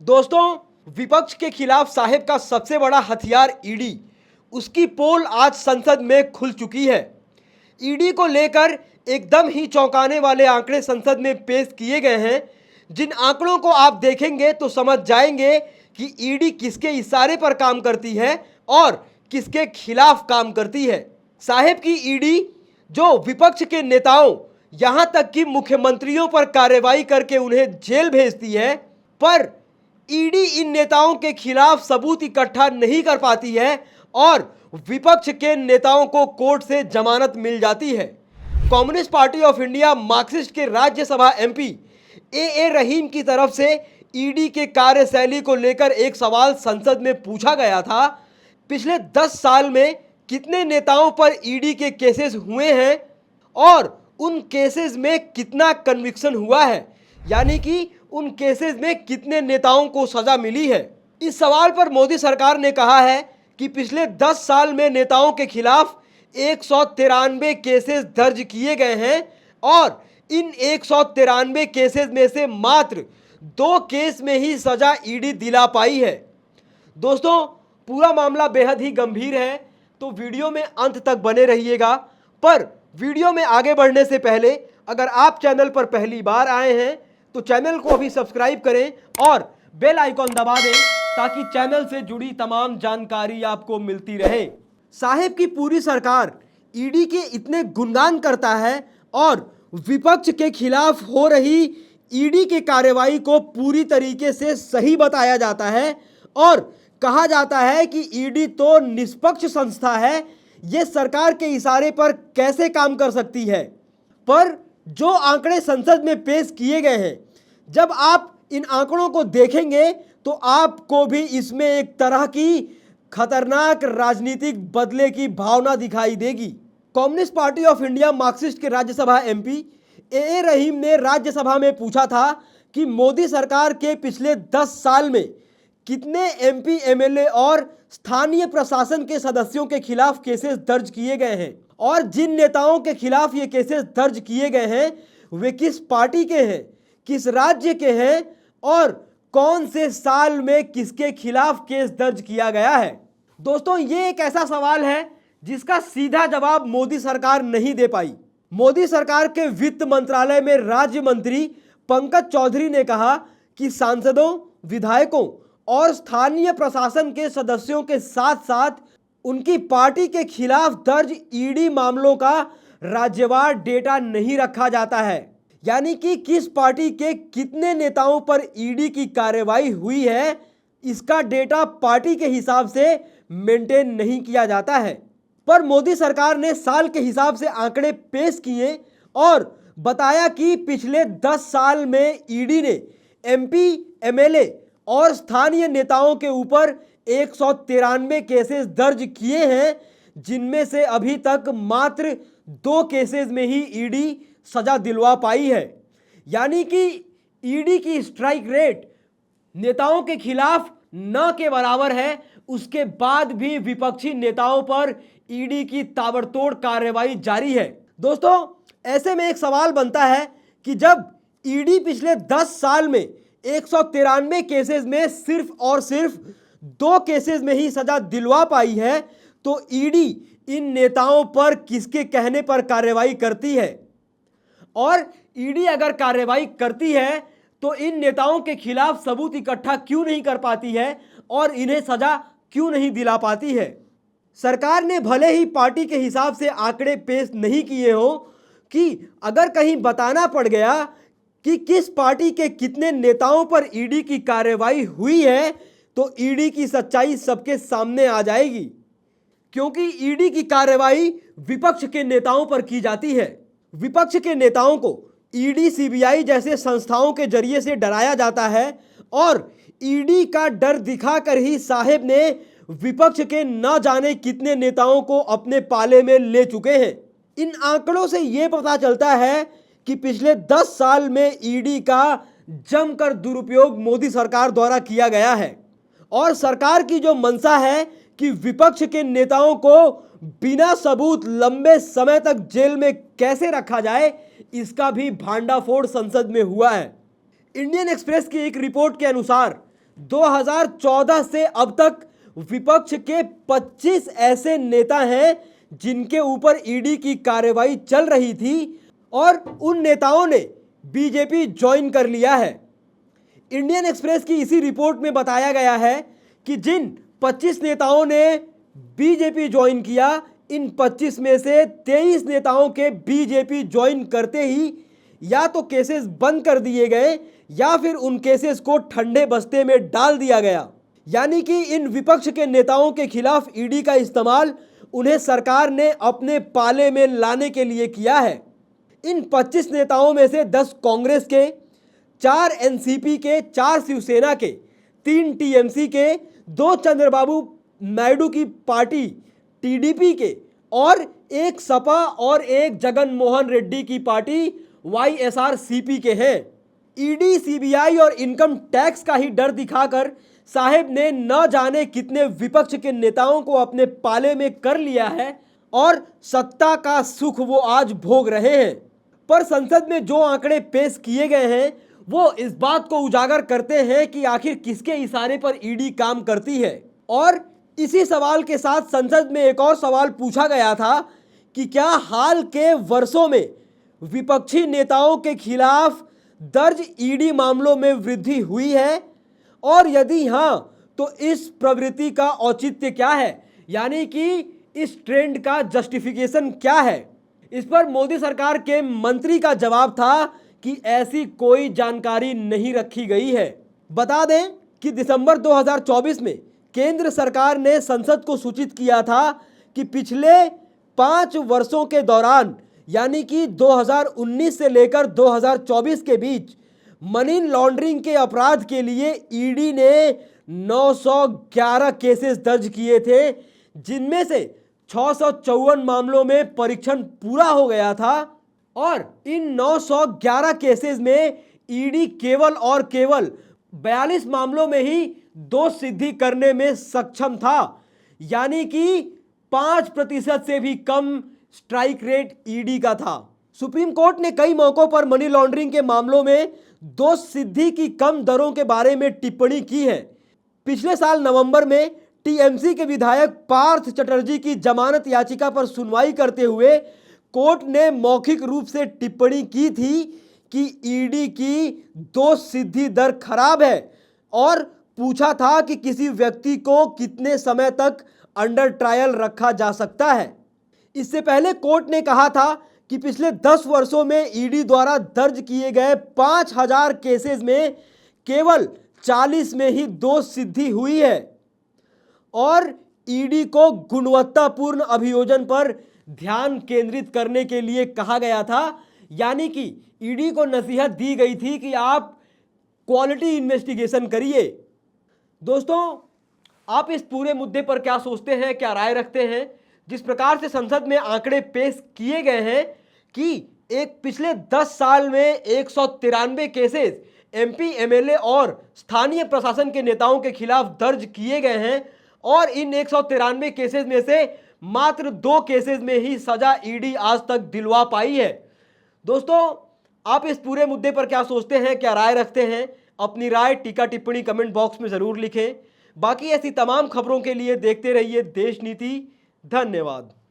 दोस्तों, विपक्ष के खिलाफ साहेब का सबसे बड़ा हथियार ईडी, उसकी पोल आज संसद में खुल चुकी है। ईडी को लेकर एकदम ही चौंकाने वाले आंकड़े संसद में पेश किए गए हैं, जिन आंकड़ों को आप देखेंगे तो समझ जाएंगे कि ईडी किसके इशारे पर काम करती है और किसके खिलाफ काम करती है। साहेब की ईडी जो विपक्ष के नेताओं, यहां तक कि मुख्यमंत्रियों पर कार्रवाई करके उन्हें जेल भेजती है, पर ईडी इन नेताओं के खिलाफ सबूत इकट्ठा नहीं कर पाती है और विपक्ष के नेताओं को कोर्ट से जमानत मिल जाती है। Communist party of India Marxist के राज्यसभा एमपी ए रहीम की तरफ से ईडी के कार्यशैली को लेकर एक सवाल संसद में पूछा गया था। पिछले 10 साल में कितने नेताओं पर ईडी के केसेस हुए हैं और उन केसेस में कितना कन्विक्शन हुआ है, यानी कि उन केसेस में कितने नेताओं को सजा मिली है। इस सवाल पर मोदी सरकार ने कहा है कि पिछले 10 साल में नेताओं के खिलाफ 193 केसेस दर्ज किए गए हैं और इन 193 केसेस में से मात्र 2 केस में ही सजा ईडी दिला पाई है। दोस्तों, पूरा मामला बेहद ही गंभीर है, तो वीडियो में अंत तक बने रहिएगा। पर वीडियो में आगे बढ़ने से पहले अगर आप चैनल पर पहली बार आए हैं तो चैनल को अभी सब्सक्राइब करें और बेल आइकॉन दबा दें ताकि चैनल से जुड़ी तमाम जानकारी आपको मिलती रहे। साहेब की पूरी सरकार ईडी के इतने गुणगान करता है और विपक्ष के खिलाफ हो रही ईडी के कार्रवाई को पूरी तरीके से सही बताया जाता है और कहा जाता है कि ईडी तो निष्पक्ष संस्था है, ये सरकार के इशारे पर कैसे काम कर सकती है। पर जो आंकड़े संसद में पेश किए गए हैं, जब आप इन आंकड़ों को देखेंगे तो आपको भी इसमें एक तरह की खतरनाक राजनीतिक बदले की भावना दिखाई देगी। Communist party of India Marxist के राज्यसभा एमपी ए रहीम ने राज्यसभा में पूछा था कि मोदी सरकार के पिछले 10 साल में कितने एमपी, एमएलए और स्थानीय प्रशासन के सदस्यों के खिलाफ केसेस दर्ज किए गए हैं और जिन नेताओं के खिलाफ ये केसेस दर्ज किए गए हैं वे किस पार्टी के हैं, किस राज्य के हैं और कौन से साल में किसके खिलाफ केस दर्ज किया गया है। दोस्तों, ये एक ऐसा सवाल है जिसका सीधा जवाब मोदी सरकार नहीं दे पाई। मोदी सरकार के वित्त मंत्रालय में राज्य मंत्री पंकज चौधरी ने कहा कि सांसदों, विधायकों और स्थानीय प्रशासन के सदस्यों के साथ साथ उनकी पार्टी के खिलाफ दर्ज ईडी मामलों का राज्यवार डेटा नहीं रखा जाता है, यानी कि किस पार्टी के कितने नेताओं पर ईडी की कार्रवाई हुई है, इसका डेटा पार्टी के हिसाब से मेंटेन नहीं किया जाता है। पर मोदी सरकार ने साल के हिसाब से आंकड़े पेश किए और बताया कि पिछले 10 साल में ईडी ने एमपी, एमएलए और स्थानीय नेताओं के ऊपर 193 केसेस दर्ज किए हैं, जिनमें से अभी तक मात्र 2 केसेस में ही ईडी सजा दिलवा पाई है। यानी कि ईडी की स्ट्राइक रेट नेताओं के खिलाफ न के बराबर है, उसके बाद भी विपक्षी नेताओं पर ईडी की ताबड़तोड़ कार्रवाई जारी है। दोस्तों, ऐसे में एक सवाल बनता है कि जब ईडी पिछले 10 साल में 193 केसेस में सिर्फ और सिर्फ 2 केसेस में ही सजा दिलवा पाई है, तो ईडी इन नेताओं पर किसके कहने पर कार्रवाई करती है? और ईडी अगर कार्रवाई करती है तो इन नेताओं के खिलाफ सबूत इकट्ठा क्यों नहीं कर पाती है और इन्हें सजा क्यों नहीं दिला पाती है? सरकार ने भले ही पार्टी के हिसाब से आंकड़े पेश नहीं किए हो कि अगर कहीं बताना पड़ गया कि किस पार्टी के कितने नेताओं पर ईडी की कार्रवाई हुई है तो ईडी की सच्चाई सबके सामने आ जाएगी, क्योंकि ईडी की कार्रवाई विपक्ष के नेताओं पर की जाती है। विपक्ष के नेताओं को ईडी, सीबीआई जैसे संस्थाओं के जरिए से डराया जाता है और ईडी का डर दिखाकर ही साहेब ने विपक्ष के न जाने कितने नेताओं को अपने पाले में ले चुके हैं। इन आंकड़ों से यह पता चलता है कि पिछले 10 साल में ईडी का जमकर दुरुपयोग मोदी सरकार द्वारा किया गया है और सरकार की जो मंशा है कि विपक्ष के नेताओं को बिना सबूत लंबे समय तक जेल में कैसे रखा जाए, इसका भी भांडाफोड़ संसद में हुआ है। इंडियन एक्सप्रेस की एक रिपोर्ट के अनुसार 2014 से अब तक विपक्ष के 25 ऐसे नेता हैं जिनके ऊपर ईडी की कार्रवाई चल रही थी और उन नेताओं ने बीजेपी ज्वाइन कर लिया है। इंडियन एक्सप्रेस की इसी रिपोर्ट में बताया गया है कि जिन 25 नेताओं ने बीजेपी ज्वाइन किया, इन 25 में से 23 नेताओं के बीजेपी ज्वाइन करते ही या तो केसेस बंद कर दिए गए या फिर उन केसेस को ठंडे बस्ते में डाल दिया गया। यानी कि इन विपक्ष के नेताओं के खिलाफ ईडी का इस्तेमाल उन्हें सरकार ने अपने पाले में लाने के लिए किया है। इन 25 नेताओं में से 10 कांग्रेस के, 4 एनसीपी के, 4 शिवसेना के, 3 टीएमसी के, 2 चंद्रबाबू नायडू की पार्टी टीडीपी के और 1 सपा और 1 जगन मोहन रेड्डी की पार्टी वाईएसआरसीपी के हैं। ईडी, सीबीआई और इनकम टैक्स का ही डर दिखाकर साहेब ने न जाने कितने विपक्ष के नेताओं को अपने पाले में कर लिया है और सत्ता का सुख वो आज भोग रहे हैं। पर संसद में जो आंकड़े पेश किए गए हैं वो इस बात को उजागर करते हैं कि आखिर किसके इशारे पर ईडी काम करती है। और इसी सवाल के साथ संसद में एक और सवाल पूछा गया था कि क्या हाल के वर्षों में विपक्षी नेताओं के खिलाफ दर्ज ईडी मामलों में वृद्धि हुई है, और यदि हां तो इस प्रवृत्ति का औचित्य क्या है, यानी कि इस ट्रेंड का जस्टिफिकेशन क्या है। इस पर मोदी सरकार के मंत्री का जवाब था कि ऐसी कोई जानकारी नहीं रखी गई है। बता दें कि दिसंबर 2024 में केंद्र सरकार ने संसद को सूचित किया था कि पिछले 5 वर्षों के दौरान, यानी कि 2019 से लेकर 2024 के बीच मनी लॉन्ड्रिंग के अपराध के लिए ईडी ने 911 केसेस दर्ज किए थे, जिनमें से 654 मामलों में परीक्षण पूरा हो गया था। और इन 911 केसेस में ईडी केवल और केवल 42 मामलों में ही दोष सिद्धि करने में सक्षम था, यानी कि 5% से भी कम स्ट्राइक रेट ईडी का था। सुप्रीम कोर्ट ने कई मौकों पर मनी लॉन्ड्रिंग के मामलों में दोष सिद्धि की कम दरों के बारे में टिप्पणी की है। पिछले साल नवंबर में टीएमसी के विधायक पार्थ चटर्जी की जमानत याचिका पर सुनवाई करते हुए कोर्ट ने मौखिक रूप से टिप्पणी की थी कि ईडी की दोष सिद्धि दर खराब है और पूछा था कि किसी व्यक्ति को कितने समय तक अंडर ट्रायल रखा जा सकता है। इससे पहले कोर्ट ने कहा था कि पिछले 10 वर्षों में ईडी द्वारा दर्ज किए गए 5000 केसेस में केवल 40 में ही दोष सिद्धि हुई है और ईडी को गुणवत्तापूर्ण अभियोजन पर ध्यान केंद्रित करने के लिए कहा गया था। यानी कि ईडी को नसीहत दी गई थी कि आप क्वालिटी इन्वेस्टिगेशन करिए। दोस्तों, आप इस पूरे मुद्दे पर क्या सोचते हैं, क्या राय रखते हैं? जिस प्रकार से संसद में आंकड़े पेश किए गए हैं कि एक पिछले 10 साल में 193 केसेस एमपी, एमएलए और स्थानीय प्रशासन के नेताओं के खिलाफ दर्ज किए गए हैं और इन 193 केसेस में से मात्र 2 केसेस में ही सजा ईडी आज तक दिलवा पाई है। दोस्तों, आप इस पूरे मुद्दे पर क्या सोचते हैं, क्या राय रखते हैं? अपनी राय, टीका, टिप्पणी कमेंट बॉक्स में जरूर लिखें। बाकी ऐसी तमाम खबरों के लिए देखते रहिए देश नीति। धन्यवाद।